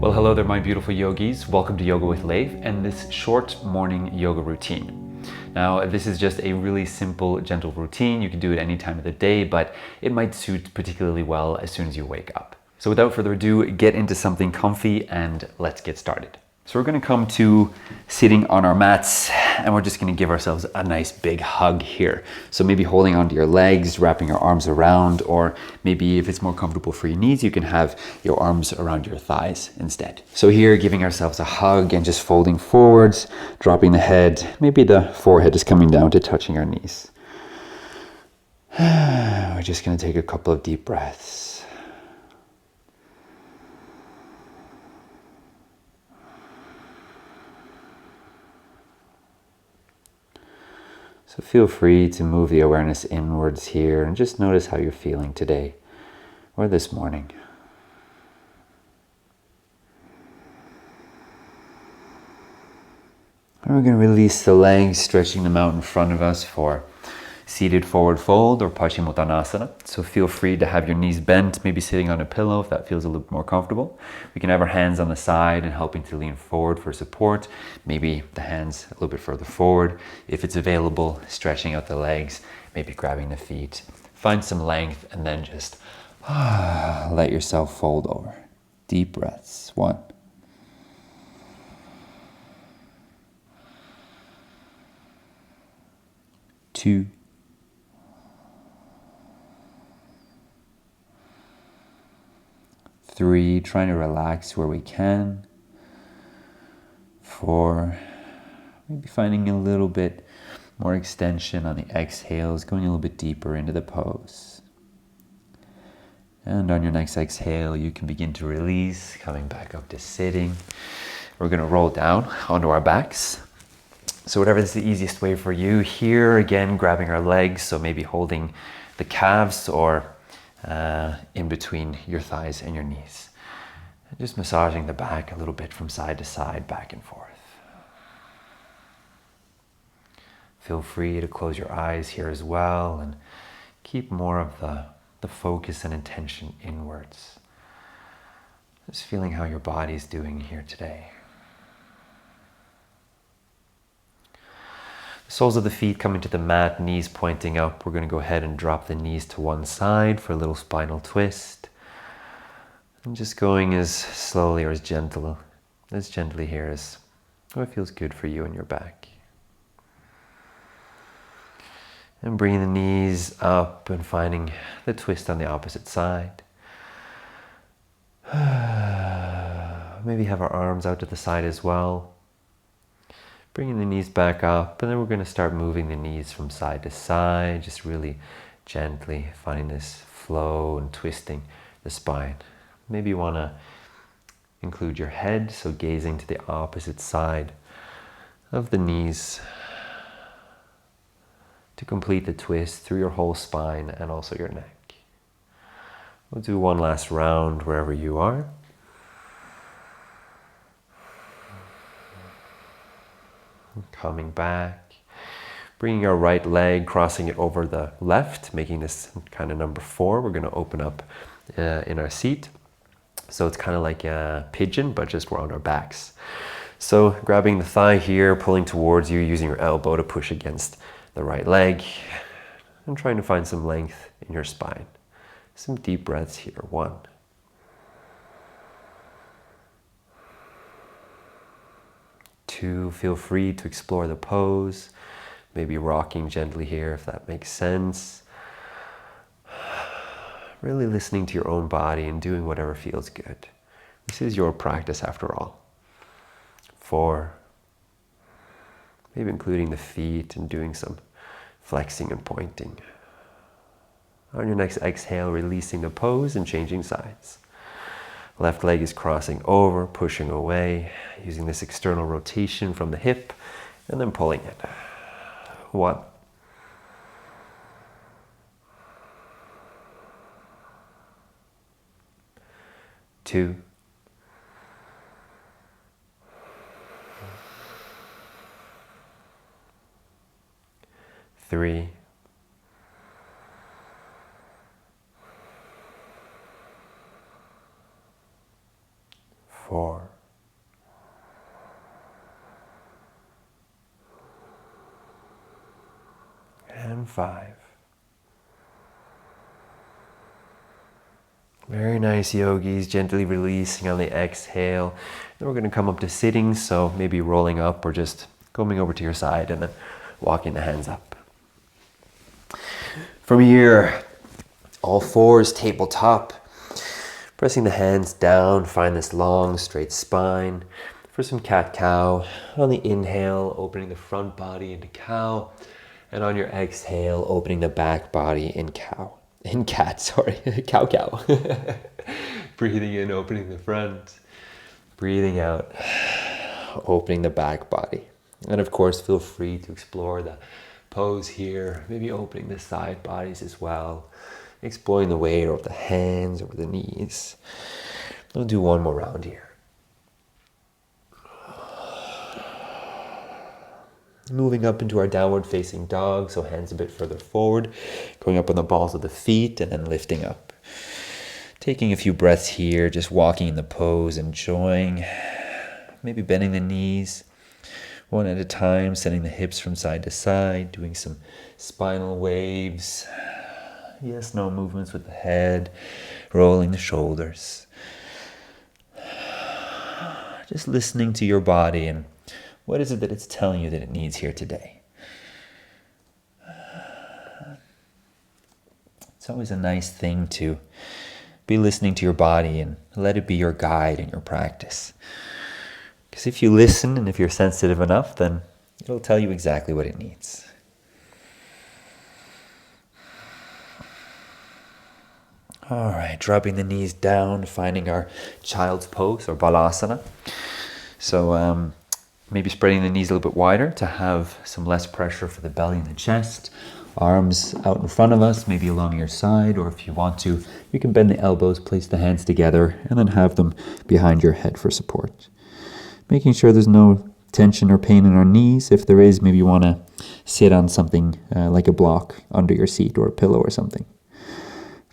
Well, hello there, my beautiful yogis. Welcome to Yoga with Leif and this short morning yoga routine. Now, this is just a really simple, gentle routine. You can do it any time of the day, but it might suit particularly well as soon as you wake up. So without further ado, get into something comfy and let's get started. So we're going to come to sitting on our mats and we're just going to give ourselves a nice big hug here. So maybe holding onto your legs, wrapping your arms around, or maybe if it's more comfortable for your knees, you can have your arms around your thighs instead. So here, giving ourselves a hug and just folding forwards, dropping the head. Maybe the forehead is coming down to touching our knees. We're just going to take a couple of deep breaths. So feel free to move the awareness inwards here and just notice how you're feeling today or this morning. And we're going to release the legs, stretching them out in front of us for seated forward fold or Paschimottanasana. So feel free to have your knees bent, maybe sitting on a pillow if that feels a little more comfortable. We can have our hands on the side and helping to lean forward for support. Maybe the hands a little bit further forward. If it's available, stretching out the legs, maybe grabbing the feet. Find some length and then just let yourself fold over. Deep breaths. 1. 2. 3, trying to relax where we can. 4, maybe finding a little bit more extension on the exhales, going a little bit deeper into the pose. And on your next exhale, you can begin to release, coming back up to sitting. We're going to roll down onto our backs. So whatever is the easiest way for you here, again, grabbing our legs, so maybe holding the calves or in between your thighs and your knees. And just massaging the back a little bit from side to side, back and forth. Feel free to close your eyes here as well and keep more of the focus and intention inwards. Just feeling how your body's doing here today. Soles of the feet coming to the mat, knees pointing up. We're going to go ahead and drop the knees to one side for a little spinal twist. And just going as slowly or as gently here as what feels good for you and your back. And bringing the knees up and finding the twist on the opposite side. Maybe have our arms out to the side as well. Bringing the knees back up, and then we're going to start moving the knees from side to side, just really gently finding this flow and twisting the spine. Maybe you want to include your head, so gazing to the opposite side of the knees to complete the twist through your whole spine and also your neck. We'll do one last round wherever you are. Coming back, bringing our right leg, crossing it over the left, making this kind of number 4. We're going to open up in our seat. So it's kind of like a pigeon, but just we're on our backs. So grabbing the thigh here, pulling towards you, using your elbow to push against the right leg, and trying to find some length in your spine. Some deep breaths here. 1. 2, feel free to explore the pose, maybe rocking gently here if that makes sense. Really listening to your own body and doing whatever feels good. This is your practice after all. 4, maybe including the feet and doing some flexing and pointing. On your next exhale, releasing the pose and changing sides. Left leg is crossing over, pushing away, using this external rotation from the hip, and then pulling it. 1. 2. 3. 4. 4, and 5. Very nice, yogis. Gently releasing on the exhale. Then we're going to come up to sitting, so maybe rolling up or just coming over to your side and then walking the hands up. From here, all fours, tabletop. Pressing the hands down, find this long, straight spine. For some cat-cow, on the inhale, opening the front body into cow. And on your exhale, opening the back body in cow. In cat, sorry, cow. Breathing in, opening the front. Breathing out, opening the back body. And of course, feel free to explore the pose here, maybe opening the side bodies as well. Exploring the weight over the hands, over the knees. We'll do one more round here. Moving up into our downward facing dog, so hands a bit further forward, going up on the balls of the feet and then lifting up. Taking a few breaths here, just walking in the pose, enjoying, maybe bending the knees one at a time, sending the hips from side to side, doing some spinal waves. Yes, no movements with the head, rolling the shoulders. Just listening to your body and what is it that it's telling you that it needs here today? It's always a nice thing to be listening to your body and let it be your guide in your practice. Because if you listen and if you're sensitive enough, then it'll tell you exactly what it needs. All right, dropping the knees down, finding our child's pose or Balasana. So maybe spreading the knees a little bit wider to have some less pressure for the belly and the chest. Arms out in front of us, maybe along your side, or if you want to, you can bend the elbows, place the hands together, and then have them behind your head for support. Making sure there's no tension or pain in our knees. If there is, maybe you want to sit on something like a block under your seat or a pillow or something.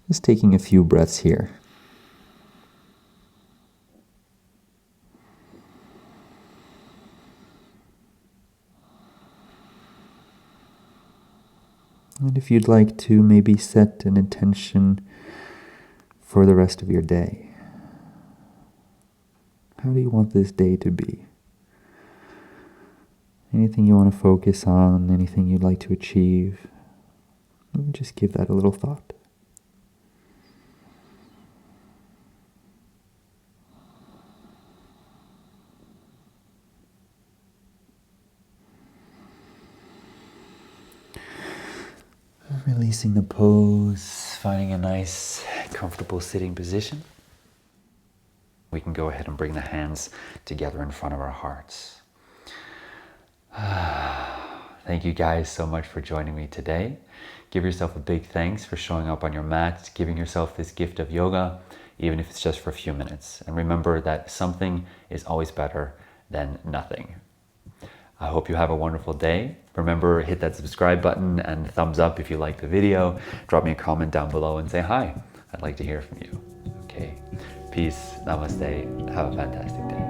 Just taking a few breaths here. And if you'd like to, maybe set an intention for the rest of your day. How do you want this day to be? Anything you want to focus on, anything you'd like to achieve? Maybe just give that a little thought. Releasing the pose, finding a nice, comfortable sitting position. We can go ahead and bring the hands together in front of our hearts. Thank you guys so much for joining me today. Give yourself a big thanks for showing up on your mat, giving yourself this gift of yoga, even if it's just for a few minutes. And remember that something is always better than nothing. I hope you have a wonderful day. Remember, hit that subscribe button and thumbs up if you like the video. Drop me a comment down below and say hi. I'd like to hear from you. Okay. Peace. Namaste. Have a fantastic day.